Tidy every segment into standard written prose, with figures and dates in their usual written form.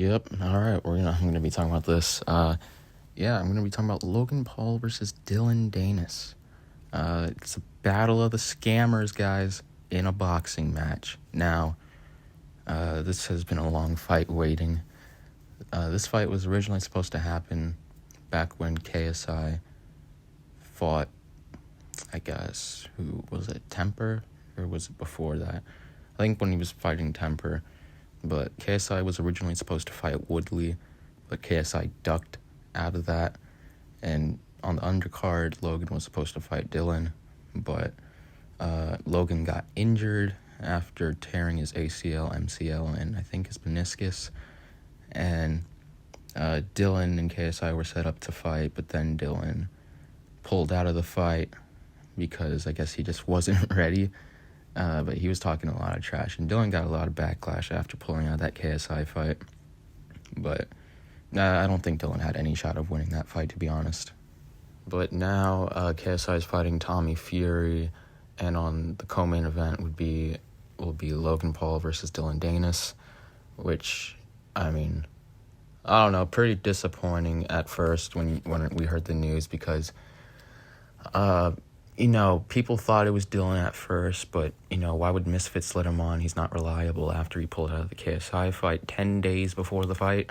Yep. All right. I'm going to be talking about this. I'm going to be talking about Logan Paul versus Dillon Danis. It's a battle of the scammers, guys, in a boxing match. Now, this has been a long fight waiting. This fight was originally supposed to happen back when KSI fought, I guess, who was it, Temper? Or was it before that? I think when he was fighting Temper. But KSI was originally supposed to fight Woodley, but KSI ducked out of that. And on the undercard, Logan was supposed to fight Dillon, but Logan got injured after tearing his ACL, MCL, and I think his meniscus. And Dillon and KSI were set up to fight, but then Dillon pulled out of the fight because I guess he just wasn't ready. But he was talking a lot of trash, and Dillon got a lot of backlash after pulling out that KSI fight. But I don't think Dillon had any shot of winning that fight, to be honest. But now KSI is fighting Tommy Fury, and on the co-main event will be Logan Paul versus Dillon Danis, which, I mean, I don't know, pretty disappointing at first when we heard the news because, people thought it was Dillon at first, but, why would Misfits let him on? He's not reliable after he pulled out of the KSI fight 10 days before the fight.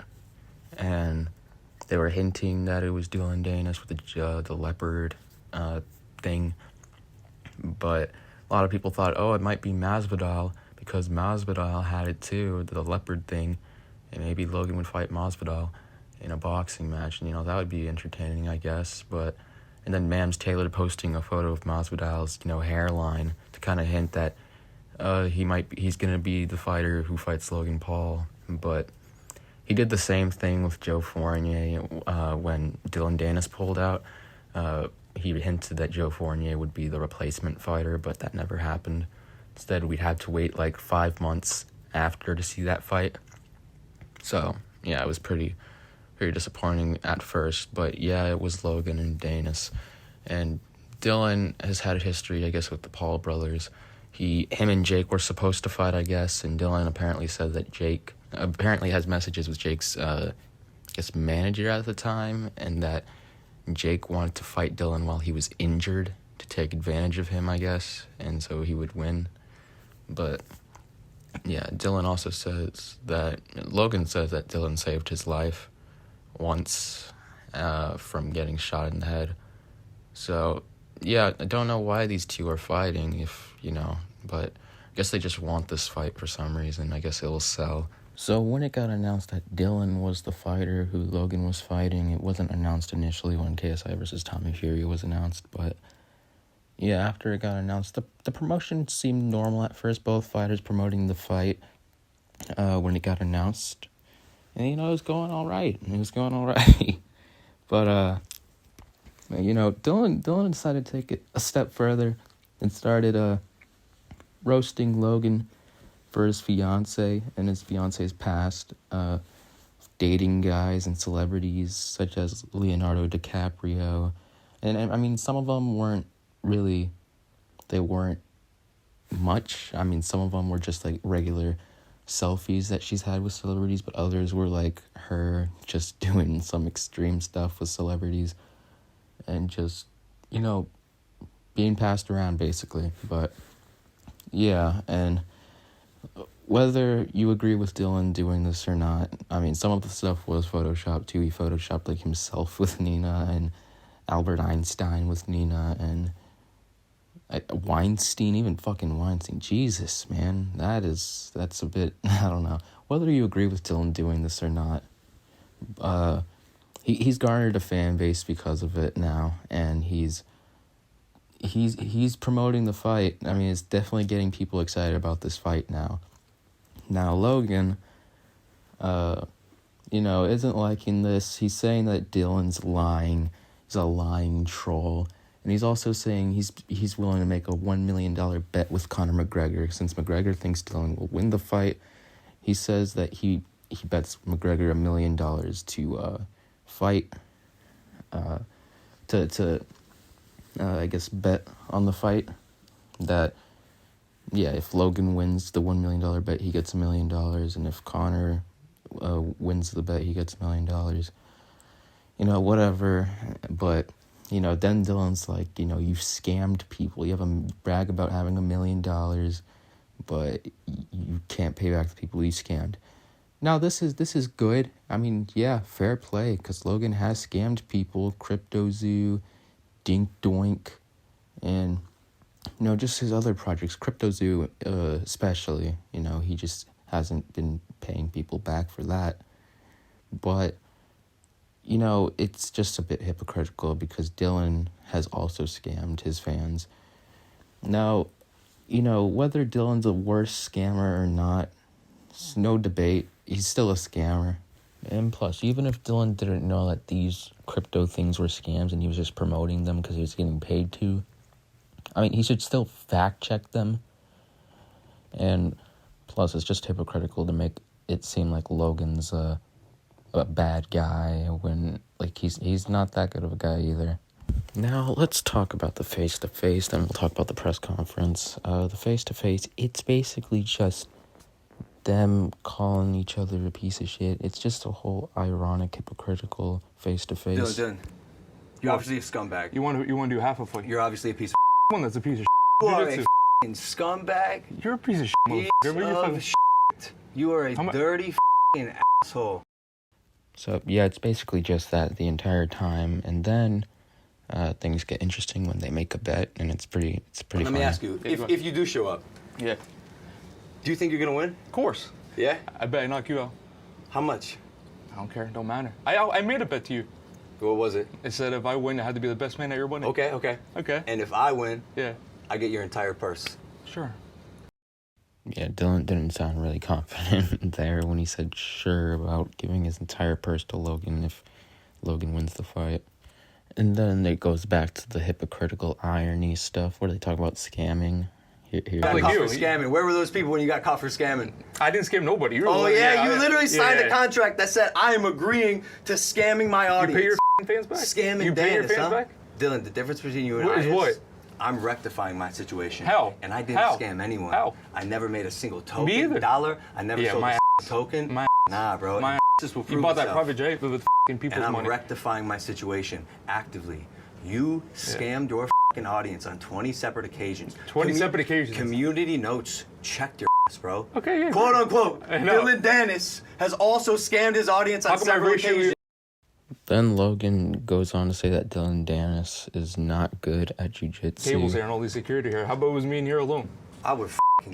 And they were hinting that it was Dillon Danis with the leopard thing. But a lot of people thought, it might be Masvidal because Masvidal had it too, the leopard thing. And maybe Logan would fight Masvidal in a boxing match. And, that would be entertaining, I guess. And then Mams Taylor posting a photo of Masvidal's, hairline to kind of hint that he's going to be the fighter who fights Logan Paul. But he did the same thing with Joe Fournier when Dillon Danis pulled out. He hinted that Joe Fournier would be the replacement fighter, but that never happened. Instead, we'd have to wait like 5 months after to see that fight. So, yeah, it was pretty disappointing at first, but yeah, it was Logan and Danis. And Dillon has had a history, I guess, with the Paul brothers. Him and Jake were supposed to fight, I guess, and Dillon apparently said that Jake apparently has messages with Jake's, manager at the time, and that Jake wanted to fight Dillon while he was injured to take advantage of him, I guess, and so he would win. But yeah, Dillon also says that Logan says that Dillon saved his life once from getting shot in the head. So, yeah, I don't know why these two are fighting, but I guess they just want this fight for some reason. I guess it will sell. So when it got announced that Dillon was the fighter who Logan was fighting, it wasn't announced initially when KSI versus Tommy Fury was announced, but yeah, after it got announced, the promotion seemed normal at first, both fighters promoting the fight when it got announced. And, it was going all right. But, Dillon decided to take it a step further and started roasting Logan for his fiance and his fiance's past, dating guys and celebrities such as Leonardo DiCaprio. And I mean, some of them weren't much. I mean, some of them were just like regular selfies that she's had with celebrities, but others were like her just doing some extreme stuff with celebrities and just, being passed around basically. But yeah, and whether you agree with Dillon doing this or not, I mean, some of the stuff was photoshopped too. He photoshopped like himself with Nina and Albert Einstein with Nina and Weinstein, even fucking Weinstein. Jesus, man, that's a bit, I don't know. Whether you agree with Dillon doing this or not, he's garnered a fan base because of it now, and he's promoting the fight. I mean, it's definitely getting people excited about this fight now. Now, Logan, isn't liking this. He's saying that Dillon's lying. He's a lying troll. And he's also saying he's willing to make a $1 million bet with Conor McGregor since McGregor thinks Dillon will win the fight. He says that he bets McGregor $1 million to fight, I guess bet on the fight that, yeah, if Logan wins the $1 million bet, he gets $1 million, and if Conor wins the bet, he gets $1 million. You know, whatever. But, you know, then Dillon's like, you know, you've scammed people. You have a brag about having $1 million, but you can't pay back the people you scammed. Now, this is good. I mean, yeah, fair play, because Logan has scammed people, CryptoZoo, Dink Doink, and, you know, just his other projects, CryptoZoo especially, you know, he just hasn't been paying people back for that. But, you know, it's just a bit hypocritical because Dillon has also scammed his fans. Now, you know, whether Dillon's a worse scammer or not, it's no debate. He's still a scammer. And plus, even if Dillon didn't know that these crypto things were scams and he was just promoting them because he was getting paid to, I mean, he should still fact-check them. And plus, it's just hypocritical to make it seem like Logan's a bad guy when, like, he's not that good of a guy either. Now, let's talk about the face-to-face, then we'll talk about the press conference. The face-to-face, it's basically just them calling each other a piece of shit. It's just a whole ironic, hypocritical face-to-face. Dillon, you're obviously a scumbag. You want to do half a fight? You're obviously a piece of One that's a piece of You are a f***ing scumbag. You're a piece of Piece of shit. You are a dirty f***ing asshole. So, yeah, it's basically just that the entire time. And then things get interesting when they make a bet, and it's pretty funny. Let me ask you, if you do show up, Yeah. do you think you're going to win? Of course. Yeah? I bet I knock you out. How much? I don't care. Don't matter. I made a bet to you. What was it? It said if I win, I had to be the best man at your wedding. Okay. Okay. And if I win, Yeah. I get your entire purse. Sure. Yeah, Dillon didn't sound really confident there when he said sure about giving his entire purse to Logan if Logan wins the fight. And then it goes back to the hypocritical irony stuff where they talk about scamming. Here. You got caught for scamming. Where were those people when you got caught for scamming? I didn't scam nobody. You literally signed a contract that said, I am agreeing to scamming my audience. You pay your fans back? Scamming you Danis, pay your fans huh? back? Dillon, the difference between you and What I is is what? I'm rectifying my situation. How? And I didn't scam anyone. How? I never made a single token, Me either. dollar. I never sold a token. Nah, bro. My This will prove You bought that itself. private jet with people's And I'm money. rectifying my situation actively. You scammed your audience on 20 separate occasions. 20 separate occasions. Community notes checked your ass, bro. Okay, yeah. Quote unquote. Dillon Danis has also scammed his audience on several occasions. Then Logan goes on to say that Dillon Danis is not good at jiu-jitsu. Tables here and all these security here. How about it was me and here alone? I would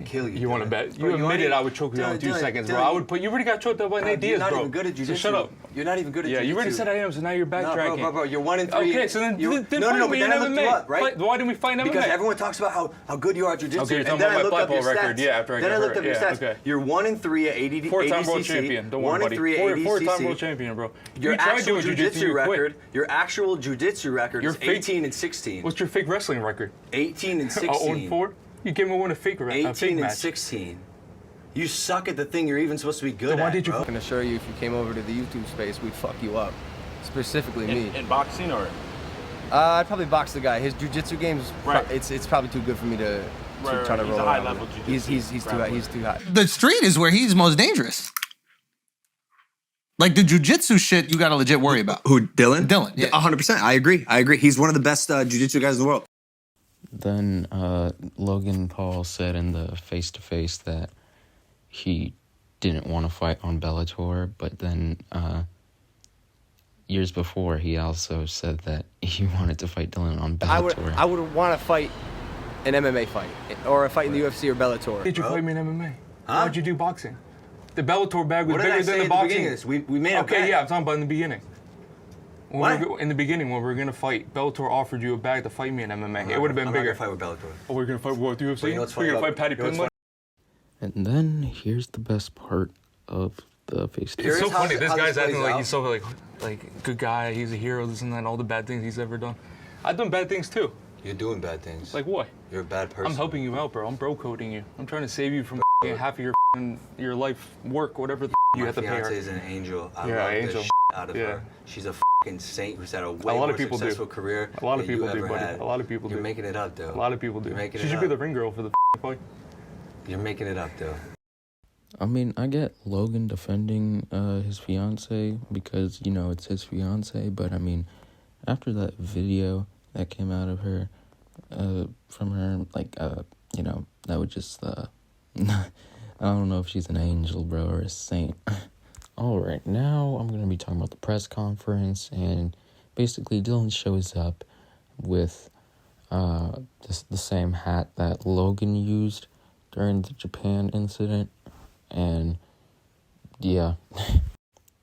kill you. You want to bet? You Bro, admitted I would choke you out in 2 seconds, bro. I would put. You already got choked up by Nate Diaz, bro. You're not even good at jiu-jitsu. So shut up. You're not even good at jiu-jitsu. Yeah, you already said I am, so now you're backtracking. No, bro, you're 1-3. Okay, so then fight me in MMA. Right? Why didn't we fight in MMA? Because everyone talks about how good you are at jiu-jitsu. Okay, you're and talking then about I my looked up your black belt record. stats. Yeah, after I then got I looked hurt. up your Yeah, stats. okay. You're 1-3 at ADCC. Four-time world champion. Don't worry, buddy. 1-3 at Four-time world ADCC. champion, bro. Your actual jiu-jitsu record. Quit. Your actual jiu-jitsu record is 18-16. What's your fake wrestling record? 18-16. 0-4? You gave me one a fake match. 18-16. You suck at the thing you're even supposed to be good Then why at, did you bro. I can assure you, if you came over to the YouTube space, we'd fuck you up. Specifically me. In boxing or? I'd probably box the guy. His jiu-jitsu game's it's probably too good for me to try to roll. He's a high-level jiu-jitsu. He's too high. The street is where he's most dangerous. Like the jiu-jitsu shit, you got to legit worry about. Who, Dillon? Dillon, yeah. 100%. I agree. He's one of the best jiu-jitsu guys in the world. Then Logan Paul said in the face-to-face that he didn't want to fight on Bellator, but then years before he also said that he wanted to fight Dillon on Bellator. I would want to fight an MMA fight or a fight in the UFC or Bellator. Did you fight me in MMA? Huh? Why'd you do boxing? The Bellator bag was What did I bigger say than the at boxing. beginning of this? We made a Okay, bet. yeah, I'm talking about in the beginning. What? In the beginning, when we were gonna fight, Bellator offered you a bag to fight me in MMA. It would have been I'm bigger. not gonna fight with Bellator. Oh, we're gonna fight what, the UFC? Well, you know what's funny We're gonna about- fight Patty you know what's Pinwood. And then here's the best part of the face-to-face. It's so Here's how funny. This this guy's acting plays like out. he's so like good guy. He's a hero. This and that. All the bad things he's ever done. I've done bad things too. You're doing bad things. Like what? You're a bad person. I'm helping you out, bro. I'm bro coding you. I'm trying to save you from half of your life work, whatever you My have to pay fiance her. is an angel. I Yeah, love angel. the out of Yeah. her. She's a saint who's had a way lot more of people do. successful career A lot of than people you do, ever buddy. had. A lot of people You're do. making it up, though. A lot of people do. You're making She it should up. be the ring girl for the fight. You're making it up, though. I mean, I get Logan defending his fiance because, you know, it's his fiance, but I mean, after that video that came out of her, from her, like, you know, that would just, I don't know if she's an angel, bro, or a saint. Alright, now I'm gonna be talking about the press conference, and basically Dillon shows up with, the same hat that Logan used during the Japan incident. And yeah,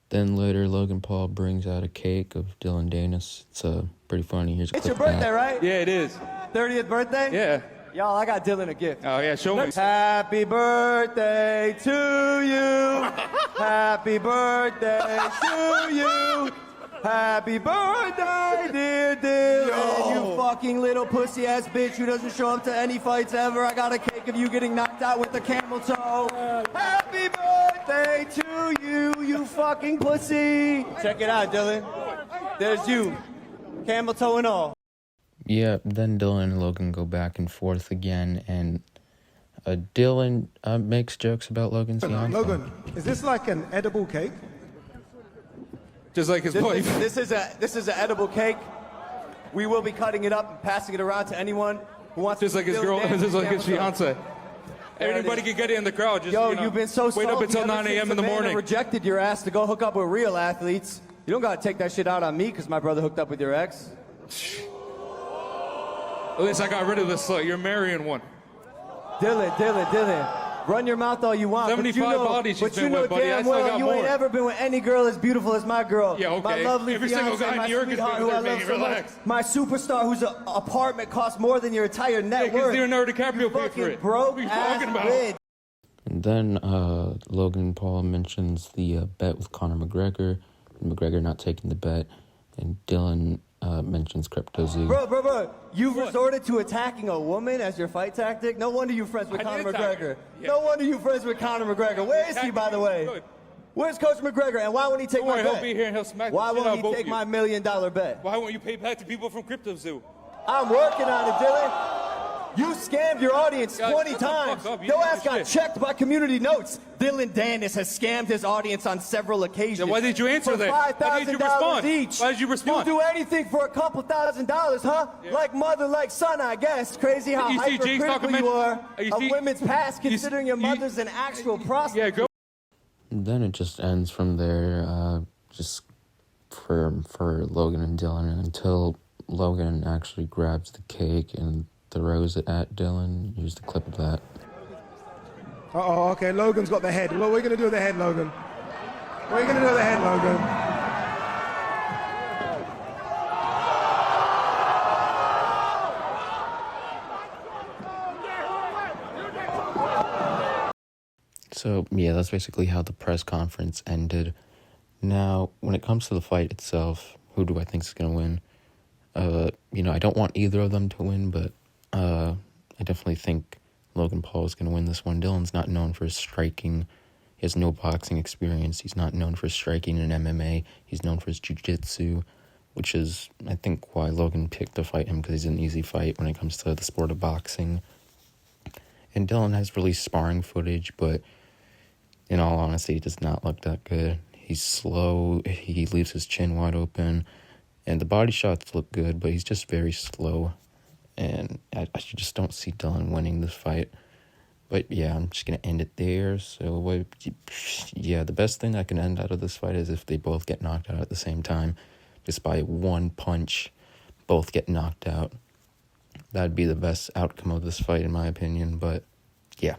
then later Logan Paul brings out a cake of Dillon Danis. It's pretty funny. Here's a It's clip your of that. birthday, right? Yeah, it is. 30th birthday? Yeah. Y'all, I got Dillon a gift. Oh, yeah, show me. Happy birthday to you. Happy birthday to you. Happy birthday, dear Dillon. You fucking little pussy ass bitch who doesn't show up to any fights ever. I got a cake of you getting knocked out with a camel toe. Happy birthday to you, you fucking pussy. Check it out, Dillon. There's you. Camel toe and all. Yeah, then Dillon and Logan go back and forth again, and Dillon makes jokes about Logan's fiance. Logan, is this like an edible cake? Just like his wife. This is an edible cake. We will be cutting it up and passing it around to anyone who wants Just to like his Dillon girl, Danis just like his camel toe. fiance. Everybody can get it in the crowd. Just, Yo, you know, you've been so wait up salty until ever 9 since a.m. in the Amanda morning. rejected your ass to go hook up with real athletes. You don't gotta take that shit out on me because my brother hooked up with your ex. At least I got rid of this slut. You're marrying one. Dillon. Run your mouth all you want. 75 bodies she's but you been know with, buddy. I damn still well got you ain't more. ever been with any girl as beautiful as my girl. Yeah, okay. My lovely Every single fiance, guy in my New York is sweetheart, been who with I her, love baby. so much. Relax. My superstar, whose apartment costs more than your entire net because worth. Leonardo DiCaprio You paid for fucking it. broke What are you ass talking about? bitch. And then Logan Paul mentions the bet with Conor McGregor, and McGregor not taking the bet, and Dillon mentions Crypto Zoo. Bro, you've resorted to attacking a woman as your fight tactic? No wonder you're friends with I Conor did attack McGregor. her. Yeah. No wonder you're friends with Conor McGregor. Where is he, by the way? Good. Where's Coach McGregor, and why won't he take Don't my worry, bet? he'll be here and he'll smack Why the shit out won't of both he take of you. my $1 million bet? Why won't you pay back to people from Crypto Zoo? I'm working on it, Dillon. You scammed your audience Guys, 20 shut the times. fuck up. You Your did ass your got shit. checked by community notes. Dillon Danis has scammed his audience on several occasions. Then why did you answer for that? Why did you respond? $5,000 each. Why did you respond? You'll do anything for a couple $1,000s, huh? Yeah. Like mother, like son, I guess. Crazy how You see Jake's hypercritical you are You of see- women's past, you- considering your you- mother's an actual prostitute. Yeah, go. And then it just ends from there, just for Logan and Dillon, until Logan actually grabs the cake and throws it at Dillon. Here's the clip of that. Uh-oh, okay, Logan's got the head. What are we going to do with the head, Logan? What are you going to do with the head, Logan? So, yeah, that's basically how the press conference ended. Now, when it comes to the fight itself, who do I think is going to win? You know, I don't want either of them to win, but I definitely think Logan Paul is going to win this one. Dillon's not known for his striking. He has no boxing experience. He's not known for striking in MMA. He's known for his jiu-jitsu, which is, I think, why Logan picked to fight him, because he's an easy fight when it comes to the sport of boxing. And Dillon has released sparring footage, but in all honesty, it does not look that good. He's slow. He leaves his chin wide open. And the body shots look good, but he's just very slow. And I just don't see Dillon winning this fight. But yeah, I'm just going to end it there. So, yeah, the best thing that can end out of this fight is if they both get knocked out at the same time. Just by one punch, both get knocked out. That'd be the best outcome of this fight, in my opinion. But yeah.